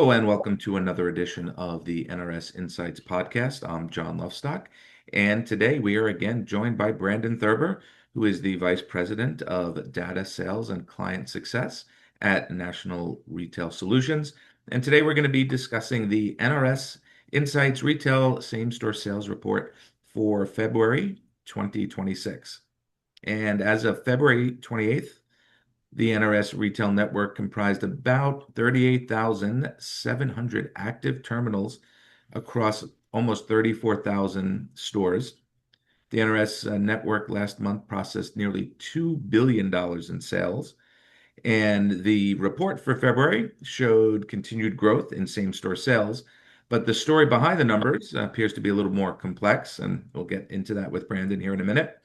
Hello, and welcome to another edition of the NRS Insights podcast. I'm John Lovestock, and today we are again joined by Brandon Thurber, who is the Vice President of Data Sales and Client Success at National Retail Solutions. And today we're going to be discussing the NRS Insights Retail Same-Store Sales Report for February 2026. And as of February 28th, the NRS retail network comprised about 38,700 active terminals across almost 34,000 stores. The NRS network last month processed nearly $2 billion in sales. And the report for February showed continued growth in same-store sales. But the story behind the numbers appears to be a little more complex, and we'll get into that with Brandon here in a minute.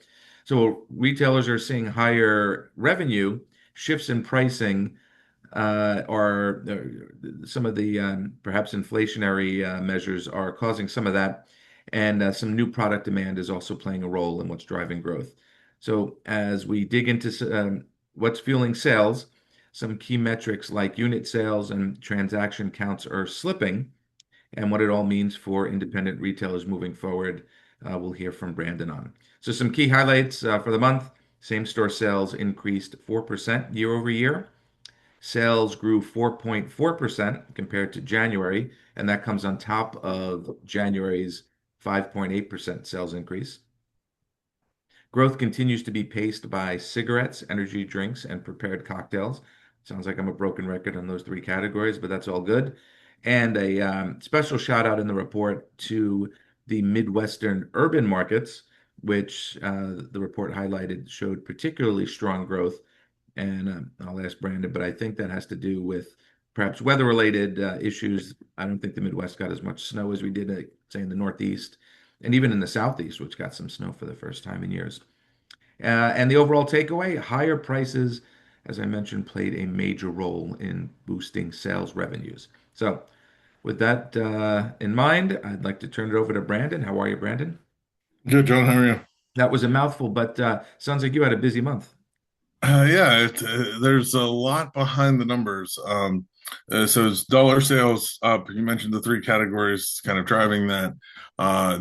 So retailers are seeing higher revenue, shifts in pricing, or some of the perhaps inflationary measures are causing some of that, and some new product demand is also playing a role in what's driving growth. So as we dig into what's fueling sales, some key metrics like unit sales and transaction counts are slipping, and what it all means for independent retailers moving forward, we'll hear from Brandon on. So some key highlights for the month. Same-store sales increased 4% year over year. Sales grew 4.4% compared to January, and that comes on top of January's 5.8% sales increase. Growth continues to be paced by cigarettes, energy drinks, and prepared cocktails. Sounds like I'm a broken record on those three categories, but that's all good. And a special shout out in the report to the Midwestern urban markets, which the report highlighted showed particularly strong growth. And I'll ask Brandon, but I think that has to do with perhaps weather-related issues. I don't think the Midwest got as much snow as we did, say, in the Northeast, and even in the Southeast, which got some snow for the first time in years. And the overall takeaway, higher prices, as I mentioned, played a major role in boosting sales revenues. So with that in mind, I'd like to turn it over to Brandon. How are you, Brandon? Good, John. How are you? That was a mouthful, but sounds like you had a busy month. There's a lot behind the numbers. So it's dollar sales up. You mentioned the three categories kind of driving that.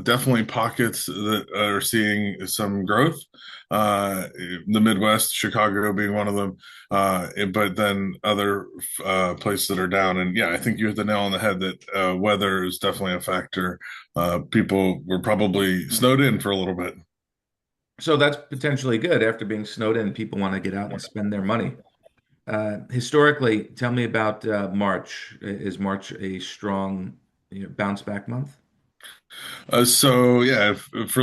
Definitely pockets that are seeing some growth. The Midwest, Chicago being one of them, but then other places that are down. And yeah, I think you hit the nail on the head that weather is definitely a factor. People were probably snowed in for a little bit. So that's potentially good. After being snowed in, people want to get out and spend their money. Historically, tell me about March. Is March a strong, bounce back month? For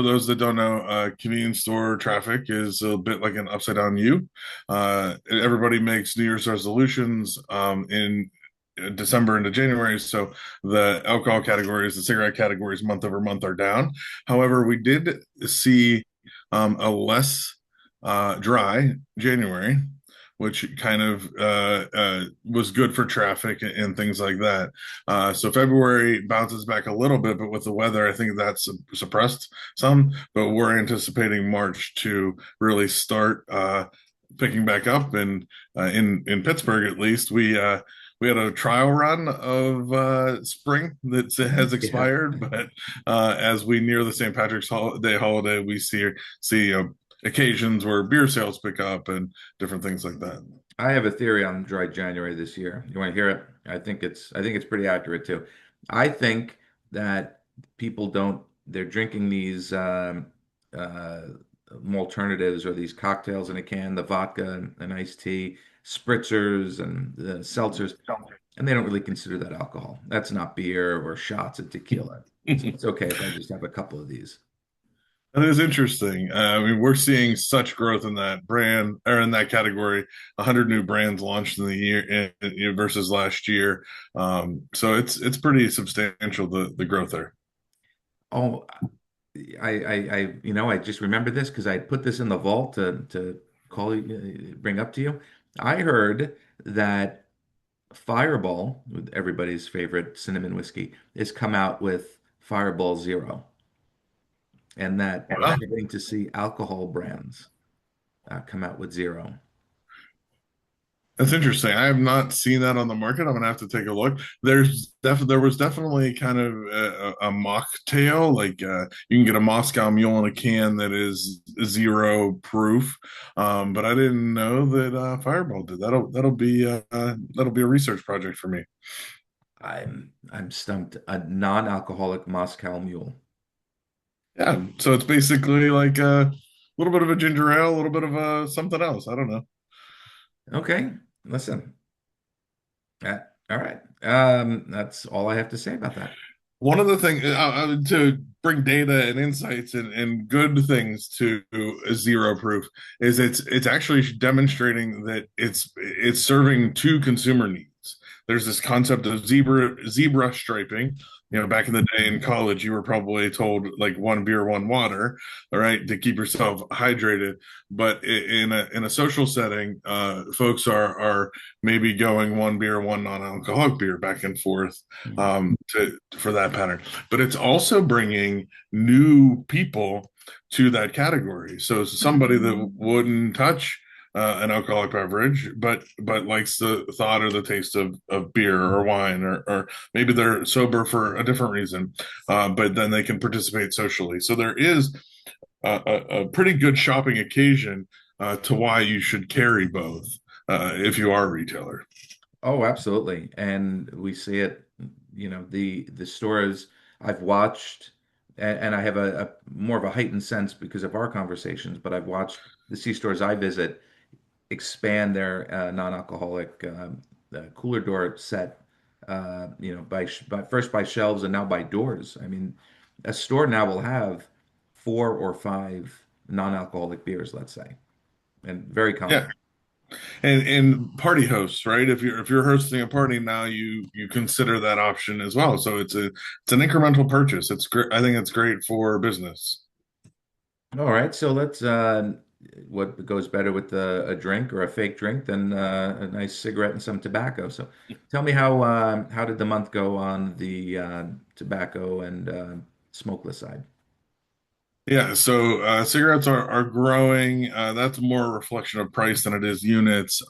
those that don't know, convenience store traffic is a bit like an upside down U. Everybody makes New Year's resolutions in December into January, so the alcohol categories, the cigarette categories, month over month are down. However, we did see a less dry January, which kind of was good for traffic and things like that. So February bounces back a little bit, but with the weather, I think that's suppressed some. But we're anticipating March to really start picking back up, and in Pittsburgh at least, we had a trial run of spring that has Yeah. expired, but as we near the St. Patrick's Day holiday, we see occasions where beer sales pick up and different things like that. I have a theory on dry January this year. You want to hear it? I think it's pretty accurate too. I think that people don't they're drinking these uh, alternatives or these cocktails in a can, the vodka and iced tea, spritzers and the seltzers, and they don't really consider that alcohol. That's not beer or shots of tequila. So it's okay if I just have a couple of these. That is interesting. I mean, we're seeing such growth in that brand or in that category. 100 new brands launched in the versus last year. So it's pretty substantial the growth there. Oh, I just remember this because I put this in the vault to call you, bring up to you. I heard that Fireball, with everybody's favorite cinnamon whiskey, has come out with Fireball Zero, and that we're Wow. starting to see alcohol brands come out with zero. That's interesting. I have not seen that on the market. I'm gonna have to take a look. There was definitely kind of a mocktail, like you can get a Moscow Mule in a can that is zero proof, but I didn't know that Fireball did. That'll be a research project for me. I'm stumped. A non-alcoholic Moscow Mule. Yeah, so it's basically like a little bit of a ginger ale, a little bit of a something else. I don't know. Okay, listen. All right. That's all I have to say about that. One of the things to bring data and insights and good things to zero proof is it's actually demonstrating that it's serving two consumer needs. There's this concept of zebra striping. Back in the day in college, you were probably told like one beer, one water, all right, to keep yourself hydrated. But in a social setting, folks are maybe going one beer, one non-alcoholic beer back and forth Mhm. for that pattern. But it's also bringing new people to that category. So somebody that wouldn't touch an alcoholic beverage, but likes the thought or the taste of beer or wine, or maybe they're sober for a different reason, but then they can participate socially. So there is a pretty good shopping occasion to why you should carry both if you are a retailer. Oh, absolutely. And we see it, the stores I've watched, and I have a more of a heightened sense because of our conversations, but I've watched the C stores I visit expand their non-alcoholic cooler door set, by first by shelves and now by doors. I mean, a store now will have four or five non-alcoholic beers, let's say, and very Yeah, common. and party hosts, right? If you're hosting a party now, you consider that option as well. So it's an incremental purchase. It's great. I think it's great for business. All right, so let's what goes better with a drink or a fake drink than a nice cigarette and some tobacco. So tell me how did the month go on the tobacco and smokeless side? Yeah, so cigarettes are growing. That's more a reflection of price than it is units.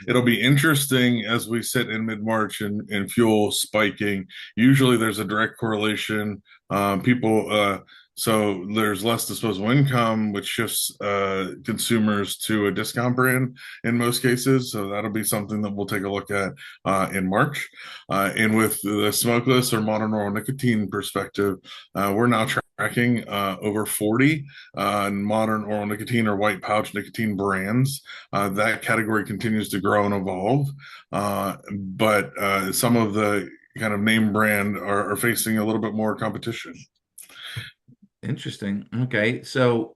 It'll be interesting as we sit in mid-March and fuel spiking. Usually there's a direct correlation. So there's less disposable income, which shifts consumers to a discount brand in most cases. So that'll be something that we'll take a look at in March. And with the smokeless or modern oral nicotine perspective, we're now tracking over 40 modern oral nicotine or white pouch nicotine brands. That category continues to grow and evolve. But some of the kind of name brand are facing a little bit more competition. Interesting. Okay, so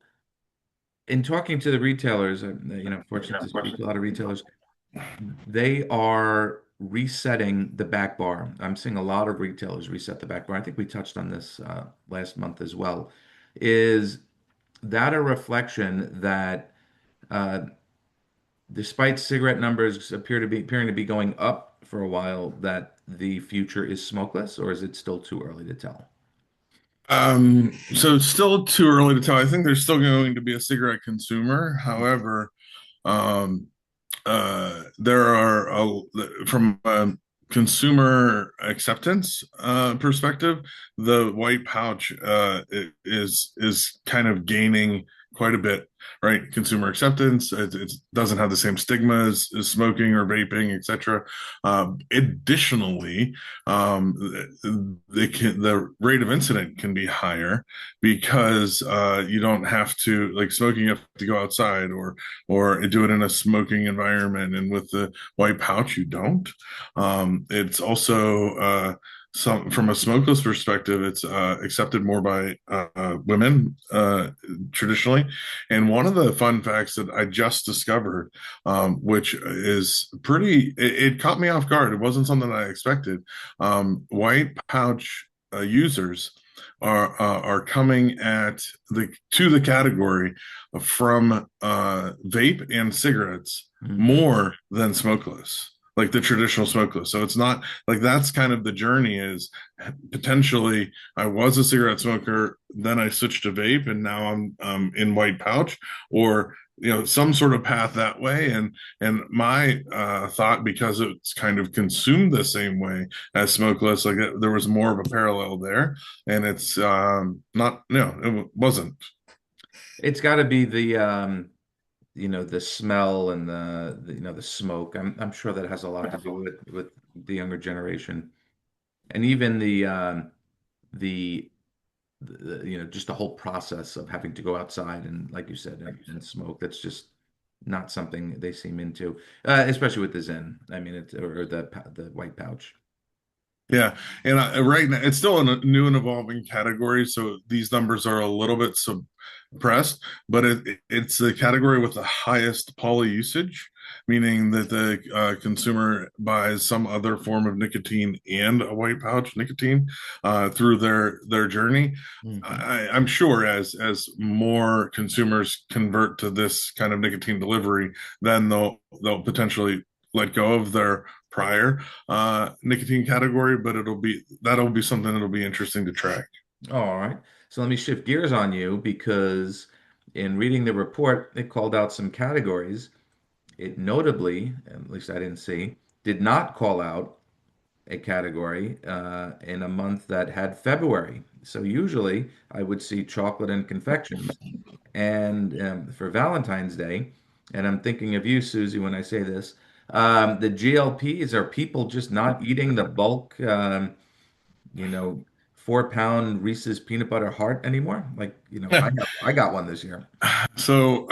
in talking to the retailers, fortunate to speak to a lot of retailers, they are resetting the back bar. I'm seeing a lot of retailers reset the back bar. I think we touched on this last month as well. Is that a reflection that uh, despite cigarette numbers appearing to be going up for a while, that the future is smokeless, or is it still too early to tell? So it's still too early to tell. I think there's still going to be a cigarette consumer. However, um, there are from a consumer acceptance perspective, the white pouch is kind of gaining quite a bit, right? Consumer acceptance. It doesn't have the same stigma as smoking or vaping, etc. Additionally, the rate of incident can be higher because you don't have to like smoking. You have to go outside or do it in a smoking environment. And with the white pouch, you don't. It's also some from a smokeless perspective, it's accepted more by women traditionally. And one of the fun facts that I just discovered, which is it caught me off guard. It wasn't something I expected. White pouch users are coming at the category from vape and cigarettes Mhm. more than smokeless, like the traditional smokeless. So it's not like that's kind of the journey is potentially I was a cigarette smoker, then I switched to vape, and now I'm in white pouch, or some sort of path that way. And my thought, because it's kind of consumed the same way as smokeless, like there was more of a parallel there, and it's not, no, it wasn't. It's got to be the smell and the smoke. I'm sure that has a lot to do with the younger generation, and even the, just the whole process of having to go outside and, like you said, and smoke. That's just not something they seem into, especially with the Zen. I mean, or the white pouch. Yeah, and right now it's still in a new and evolving category, so these numbers are a little bit suppressed, but it's the category with the highest poly usage, meaning that the consumer buys some other form of nicotine and a white pouch nicotine through their journey. Hmm. I'm sure as more consumers convert to this kind of nicotine delivery, then they'll potentially let go of their prior nicotine category, but that'll be something that'll be interesting to track. All right. So let me shift gears on you because in reading the report, it called out some categories. It notably, at least I didn't see, did not call out a category in a month that had February. So usually I would see chocolate and confections. And for Valentine's Day, and I'm thinking of you, Susie, when I say this, the GLPs are people just not eating the bulk, you know, 4 pound Reese's peanut butter heart anymore. Like, I got one this year. So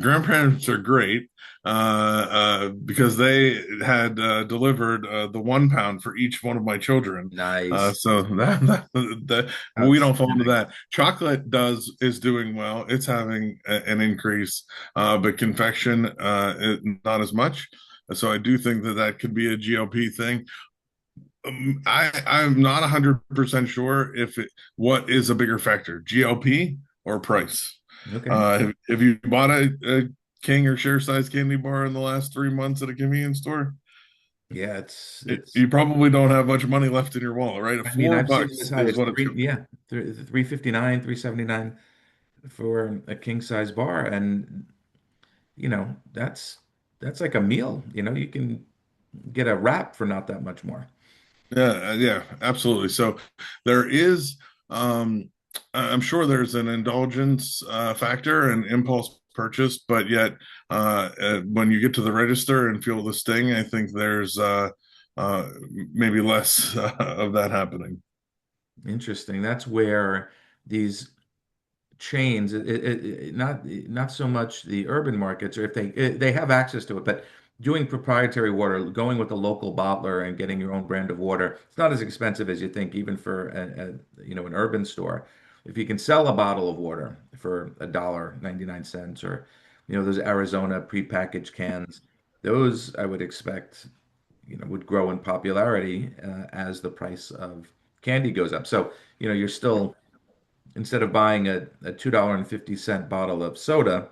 grandparents are great because they had delivered the 1 pound for each one of my children. Nice. So that we don't fall into Outstanding. that. Chocolate is doing well. It's having an increase, but confection not as much. So I do think that could be a GLP thing. I'm not 100% sure what is a bigger factor, GLP or price. Okay. Have you bought a king or share size candy bar in the last 3 months at a convenience store? Yeah, it's You probably don't have much money left in your wallet, right? I mean, Four I've seen them as bucks high is as what it's three, going. yeah, 359, 379 for a king size bar. And that's like a meal. You can get a wrap for not that much more. Yeah, yeah, absolutely. So there is, I'm sure there's an indulgence factor and impulse purchase, but yet when you get to the register and feel the sting, I think there's uh, maybe less of that happening. Interesting. That's where these chains, not so much the urban markets, or if they have access to it, but doing proprietary water, going with a local bottler and getting your own brand of water, it's not as expensive as you think, even for an urban store. If you can sell a bottle of water for $1.99, or those Arizona prepackaged cans, those I would expect would grow in popularity as the price of candy goes up. So you're still, instead of buying a $2.50 bottle of soda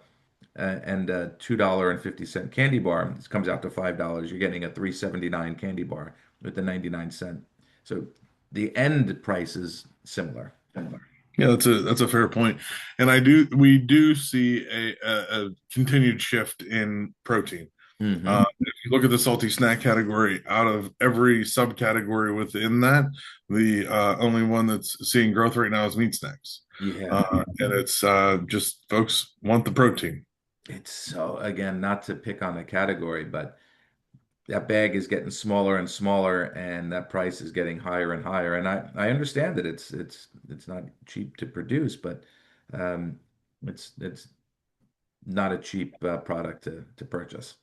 and a $2.50 candy bar, this comes out to $5. You're getting a 3.79 candy bar with the 99 cent. So the end price is similar. Yeah, that's a fair point, and we do see a continued shift in protein. Hmm. If you look at the salty snack category, out of every subcategory within that, the only one that's seeing growth right now is meat snacks, Yeah. and it's just folks want the protein. It's so, again, not to pick on the category, but that bag is getting smaller and smaller, and that price is getting higher and higher. And I understand that it's not cheap to produce, but um, it's not a cheap product to purchase.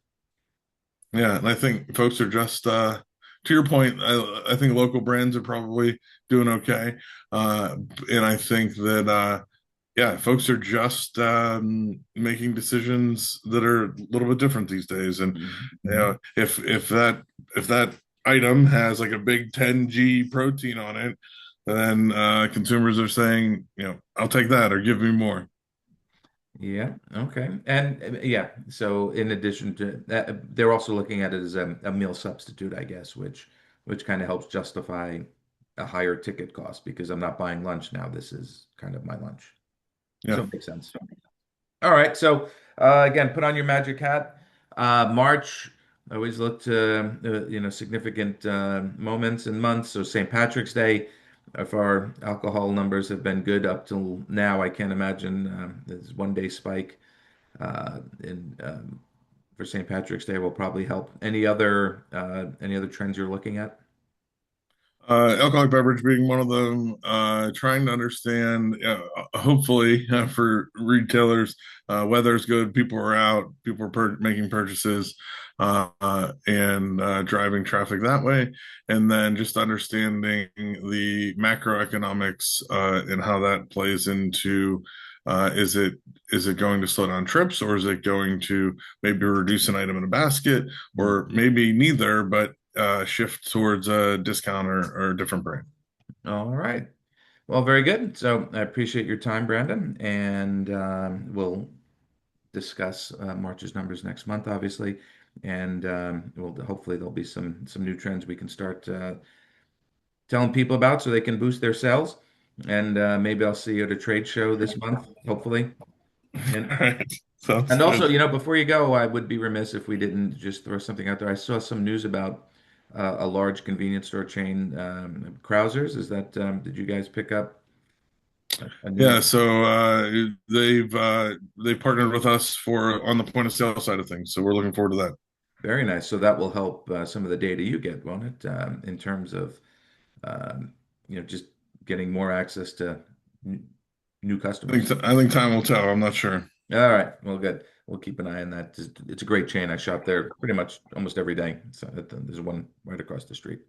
Yeah, and I think folks are just to your point. I think local brands are probably doing okay, and I think that yeah, folks are just making decisions that are a little bit different these days. And Mhm. if that item has like a big 10G protein on it, then consumers are saying, I'll take that or give me more. Yeah, okay. And yeah, so in addition to that, they're also looking at it as a meal substitute, I guess, which kind of helps justify a higher ticket cost because I'm not buying lunch now. This is kind of my lunch. So Yeah, it makes sense. All right. So again, put on your magic hat. March, I always look to significant moments and months. So St. Patrick's Day, if our alcohol numbers have been good up till now, I can't imagine there's 1 day spike in for St. Patrick's Day will probably help. Any other trends you're looking at? Alcoholic beverage being one of them. Trying to understand, hopefully, for retailers, weather's good, people are out, people are making purchases, and driving traffic that way. And then just understanding the macroeconomics and how that plays into is it going to slow down trips, or is it going to maybe reduce an item in a basket, or maybe neither, but shift towards a discount or a different brand. All right. Well, very good. So I appreciate your time, Brandon, and we'll discuss March's numbers next month, obviously, and we'll hopefully there'll be some new trends we can start telling people about so they can boost their sales. And maybe I'll see you at a trade show this month, hopefully. And All right. Sounds and also, good. before you go, I would be remiss if we didn't just throw something out there. I saw some news about a large convenience store chain, Krauser's. Did you guys pick up a news? Yeah, so they partnered with us for on the point of sale side of things. So we're looking forward to that. Very nice. So that will help some of the data you get, won't it? In terms of just getting more access to n- new customers. I think time will tell. I'm not sure. All right. Well, good. We'll keep an eye on that. It's a great chain. I shop there pretty much almost every day. So there's one right across the street.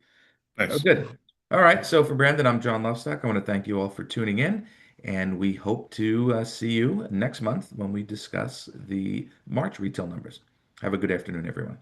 Oh, Nice. good. All right. So for Brandon, I'm John Lovestock. I want to thank you all for tuning in, and we hope to see you next month when we discuss the March retail numbers. Have a good afternoon, everyone.